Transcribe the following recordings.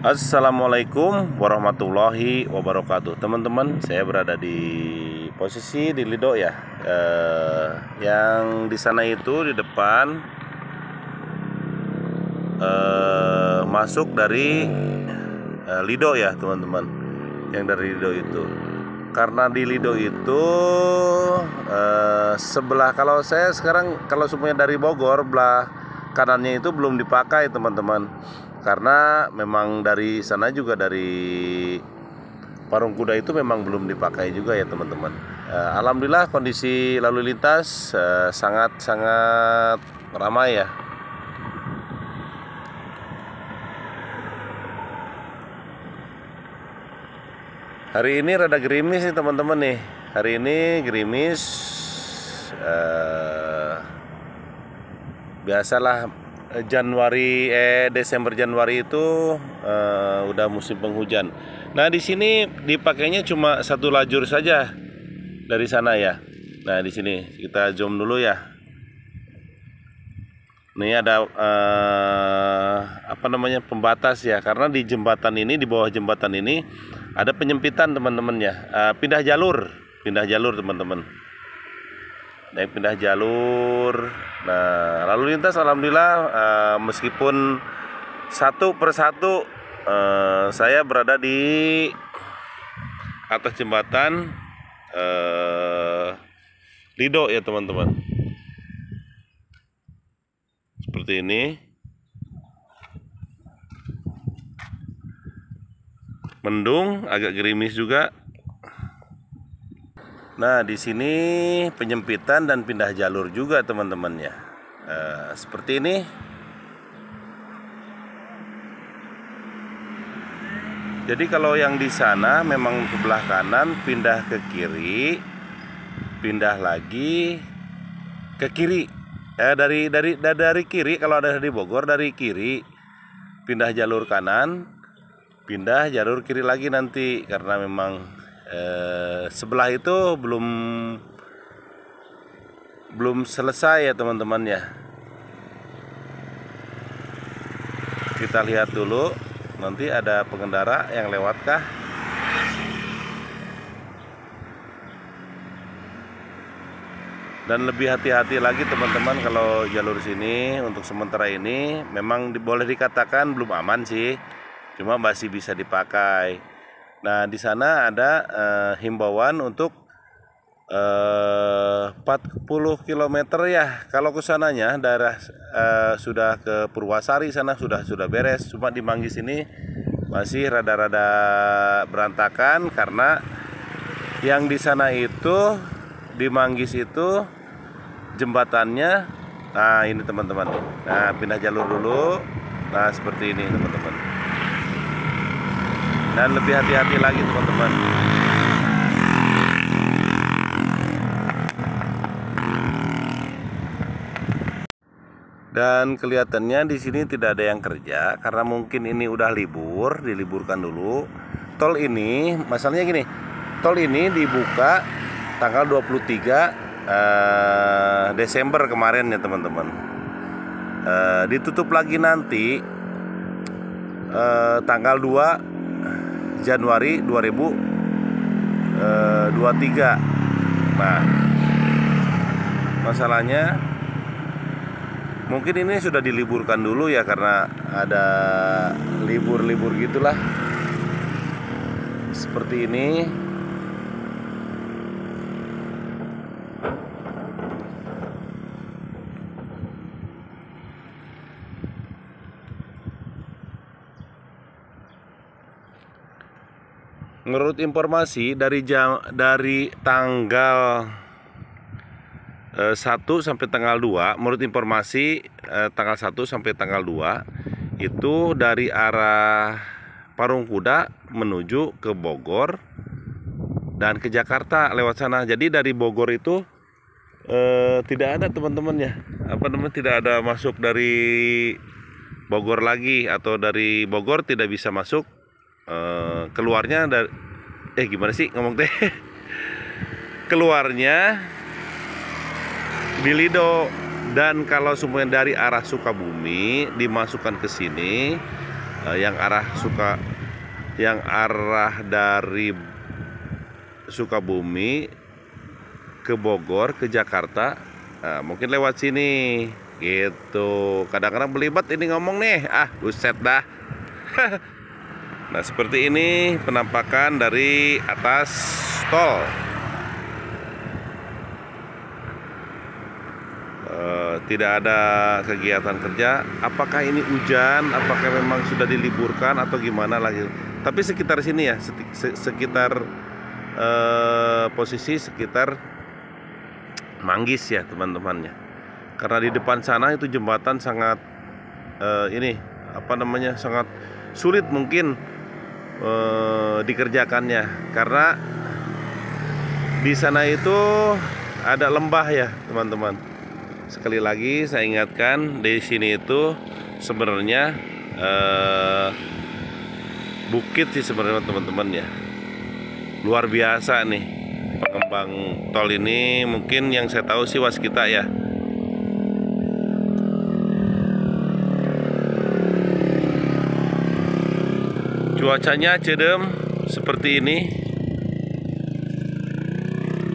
Assalamualaikum warahmatullahi wabarakatuh. Teman-teman, saya berada di posisi di Lido ya. Yang di sana itu di depan masuk dari Lido ya teman-teman. Yang dari Lido itu. Karena di Lido itu sebelah, kalau saya sekarang kalau semuanya dari Bogor, belah kanannya itu belum dipakai teman-teman. Karena memang dari sana juga dari Parung Kuda itu memang belum dipakai juga ya teman-teman. Alhamdulillah kondisi lalu lintas sangat-sangat ramai ya. Hari ini rada gerimis nih teman-teman nih. Hari ini gerimis. Biasalah Desember Januari itu udah musim penghujan. Nah, di sini dipakainya cuma satu lajur saja dari sana ya. Nah, di sini kita zoom dulu ya. Ini ada pembatas ya, karena di jembatan ini, di bawah jembatan ini ada penyempitan teman-teman ya. Pindah jalur teman-teman. Naik pindah jalur. Nah, lalu lintas alhamdulillah meskipun satu persatu saya berada di atas jembatan Lido ya teman-teman. Seperti ini. Mendung, agak gerimis juga. Nah, di sini penyempitan dan pindah jalur juga teman-teman ya. Seperti ini. Jadi kalau yang di sana memang ke belah kanan, pindah ke kiri, pindah lagi ke kiri. Dari kiri, kalau ada di Bogor dari kiri pindah jalur kanan, pindah jalur kiri lagi nanti, karena memang sebelah itu belum selesai ya teman-teman ya. Kita lihat dulu nanti ada pengendara yang lewat kah. Dan lebih hati-hati lagi teman-teman kalau jalur sini untuk sementara ini memang boleh dikatakan belum aman sih, cuma masih bisa dipakai. Nah, di sana ada himbauan untuk 40 km ya. Kalau ke sananya daerah sudah ke Purwasari sana sudah beres. Cuma di Manggis ini masih rada-rada berantakan, karena yang di sana itu di Manggis itu jembatannya. Nah, ini teman-teman. Nah, pindah jalur dulu. Nah, seperti ini teman-teman. Dan lebih hati-hati lagi teman-teman. Dan kelihatannya di sini tidak ada yang kerja karena mungkin ini udah libur, diliburkan dulu. Tol ini, masalahnya gini, tol ini dibuka tanggal 23 Desember kemarin ya teman-teman. Ditutup lagi nanti tanggal 2 Januari 2023. Nah, masalahnya mungkin ini sudah diliburkan dulu ya, karena ada libur-libur gitulah. Seperti ini. Menurut informasi dari tanggal 1 sampai tanggal 2, menurut informasi tanggal 1 sampai tanggal 2 itu dari arah Parung Kuda menuju ke Bogor dan ke Jakarta lewat sana. Jadi dari Bogor itu tidak ada teman-teman ya. Tidak ada masuk dari Bogor lagi, atau dari Bogor tidak bisa masuk. Keluarnya dari gimana sih ngomong teh? Keluarnya di Lido. Dan kalau semuanya dari arah Sukabumi dimasukkan ke sini, yang arah dari Sukabumi ke Bogor ke Jakarta, mungkin lewat sini gitu. Kadang-kadang belibet ini ngomong nih, buset dah. Nah, seperti ini penampakan dari atas tol. Tidak ada kegiatan kerja. Apakah ini hujan? Apakah memang sudah diliburkan atau gimana lagi? Tapi sekitar sini ya, sekitar posisi sekitar Manggis ya teman-temannya. Karena di depan sana itu jembatan sangat sangat sulit mungkin dikerjakannya, karena di sana itu ada lembah ya teman-teman. Sekali lagi saya ingatkan, di sini itu sebenarnya bukit sih sebenarnya teman-teman ya. Luar biasa nih pengembang tol ini. Mungkin yang saya tahu sih Waskita ya. Cuacanya cedem seperti ini.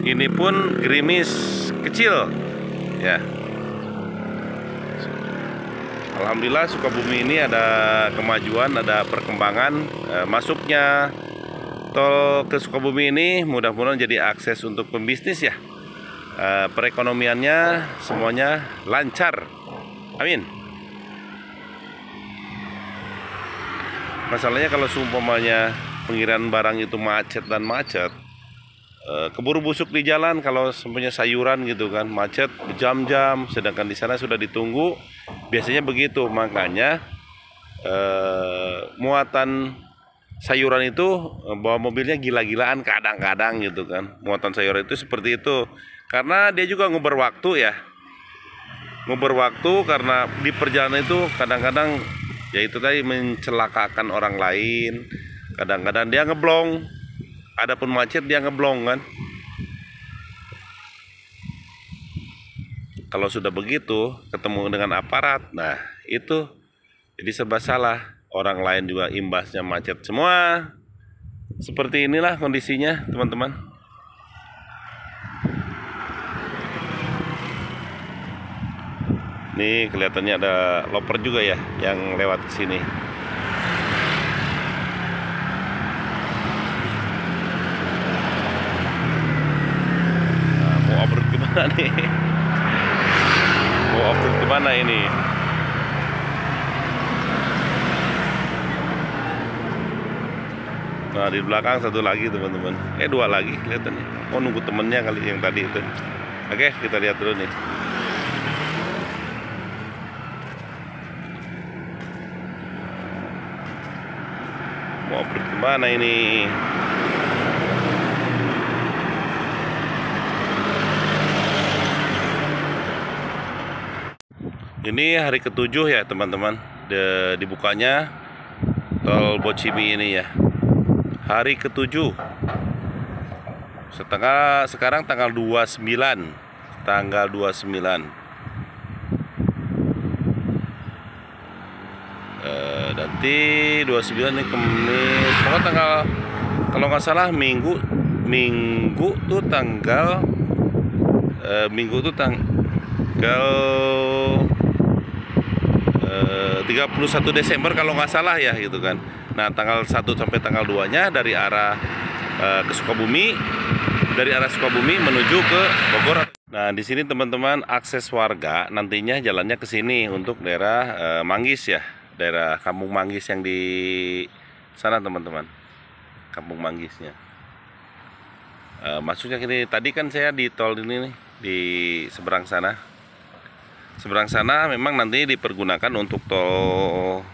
Ini pun gerimis kecil ya. Alhamdulillah Sukabumi ini ada kemajuan, ada perkembangan. Masuknya tol ke Sukabumi ini mudah-mudahan jadi akses untuk pembisnis ya. Perekonomiannya semuanya lancar. Amin. Masalahnya kalau seumpamanya pengiriman barang itu macet, keburu busuk di jalan. Kalau semuanya sayuran gitu kan, macet berjam-jam, sedangkan di sana sudah ditunggu. Biasanya begitu. Makanya muatan sayuran itu bawa mobilnya gila-gilaan kadang-kadang gitu kan. Muatan sayuran itu seperti itu. Karena dia juga nguber waktu ya. Nguber waktu karena di perjalanan itu kadang-kadang ya itu tadi mencelakakan orang lain. Kadang-kadang dia ngeblong. Adapun macet dia ngeblong kan. Kalau sudah begitu ketemu dengan aparat, nah itu jadi serba salah. Orang lain juga imbasnya macet semua. Seperti inilah kondisinya teman-teman. Nih kelihatannya ada loper juga ya yang lewat ke sini. Nah, mau off-road gimana nih? Mau off-road kemana ini? Nah, di belakang satu lagi teman-teman. Dua lagi kelihatannya. Oh, nunggu temennya kali yang tadi itu. Oke, kita lihat dulu nih. Mau off-road kemana ini? Ini hari ke-7 ya teman-teman. Dibukanya tol Bocimi ini ya. Hari ke-7. Sekarang tanggal 29. Tanggal 29. Nanti 29 nih Kamis. Pokoknya tanggal, kalau nggak salah Minggu tuh tanggal 31 Desember kalau nggak salah ya gitu kan. Nah, tanggal 1 sampai tanggal 2-nya dari arah ke Sukabumi, dari arah Sukabumi menuju ke Bogor. Nah, di sini teman-teman akses warga nantinya jalannya ke sini untuk daerah Manggis ya, daerah Kampung Manggis yang di sana teman-teman. Kampung Manggisnya. Masuknya ini tadi kan saya di tol ini nih, di seberang sana. Seberang sana memang nanti dipergunakan untuk tol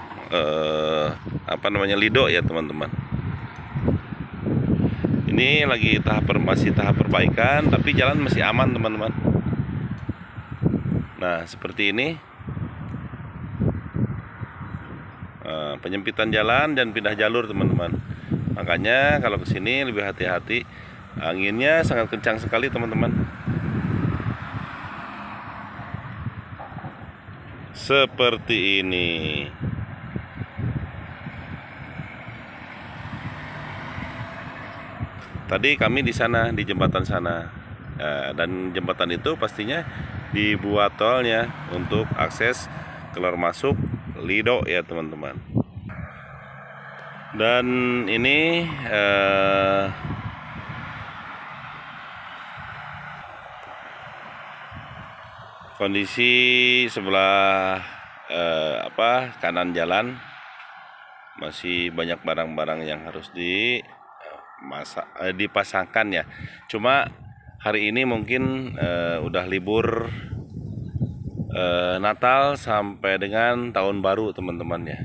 Lido ya teman-teman. Ini lagi masih tahap perbaikan, tapi jalan masih aman teman-teman. Nah seperti ini, penyempitan jalan dan pindah jalur teman-teman. Makanya kalau kesini lebih hati-hati. Anginnya sangat kencang sekali teman-teman. Seperti ini. Tadi kami di sana, di jembatan sana. Dan jembatan itu pastinya dibuat tolnya untuk akses keluar masuk Lido ya teman-teman. Dan ini kondisi sebelah kanan jalan masih banyak barang-barang yang harus dipasangkan ya. Cuma hari ini mungkin udah libur Natal sampai dengan tahun baru teman-teman ya.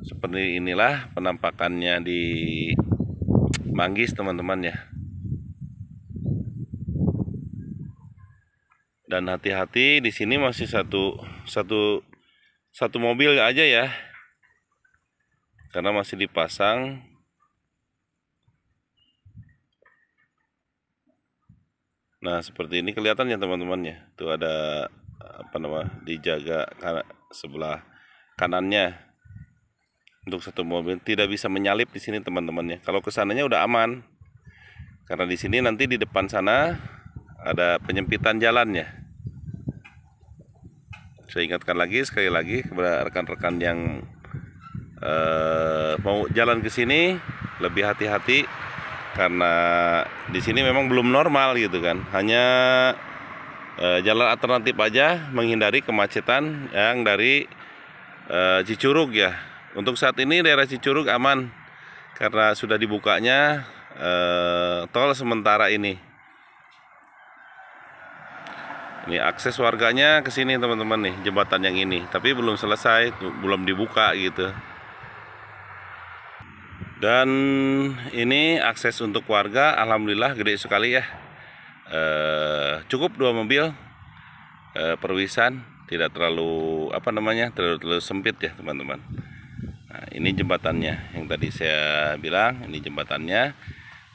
Seperti inilah penampakannya di Manggis teman-teman ya. Dan hati-hati, di sini masih satu mobil aja ya, karena masih dipasang. Nah seperti ini kelihatannya teman-teman ya. Tuh ada dijaga sebelah kanannya untuk satu mobil, tidak bisa menyalip di sini teman-teman ya. Kalau kesananya udah aman, karena di sini nanti di depan sana ada penyempitan jalannya. Saya ingatkan lagi sekali lagi kepada rekan-rekan yang mau jalan ke sini, lebih hati-hati karena di sini memang belum normal gitu kan. Hanya jalan alternatif aja menghindari kemacetan yang dari Cicurug ya. Untuk saat ini daerah Cicurug aman karena sudah dibukanya tol sementara ini. Ini akses warganya ke sini teman-teman nih, jembatan yang ini, tapi belum selesai, belum dibuka gitu. Dan ini akses untuk warga, alhamdulillah gede sekali ya. Cukup 2 mobil, perwisan, tidak terlalu terlalu sempit ya teman-teman. Nah, ini jembatannya yang tadi saya bilang, ini jembatannya.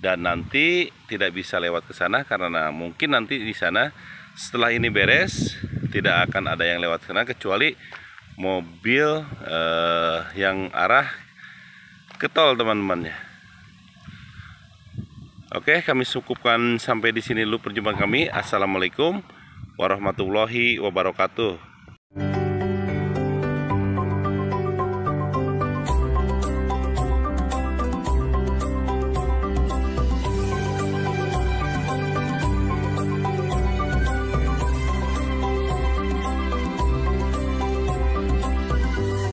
Dan nanti tidak bisa lewat ke sana karena mungkin nanti di sana setelah ini beres tidak akan ada yang lewat sana kecuali mobil yang arah ke tol teman-teman ya. Oke, kami cukupkan sampai di sini dulu perjumpaan kami. Assalamualaikum warahmatullahi wabarakatuh.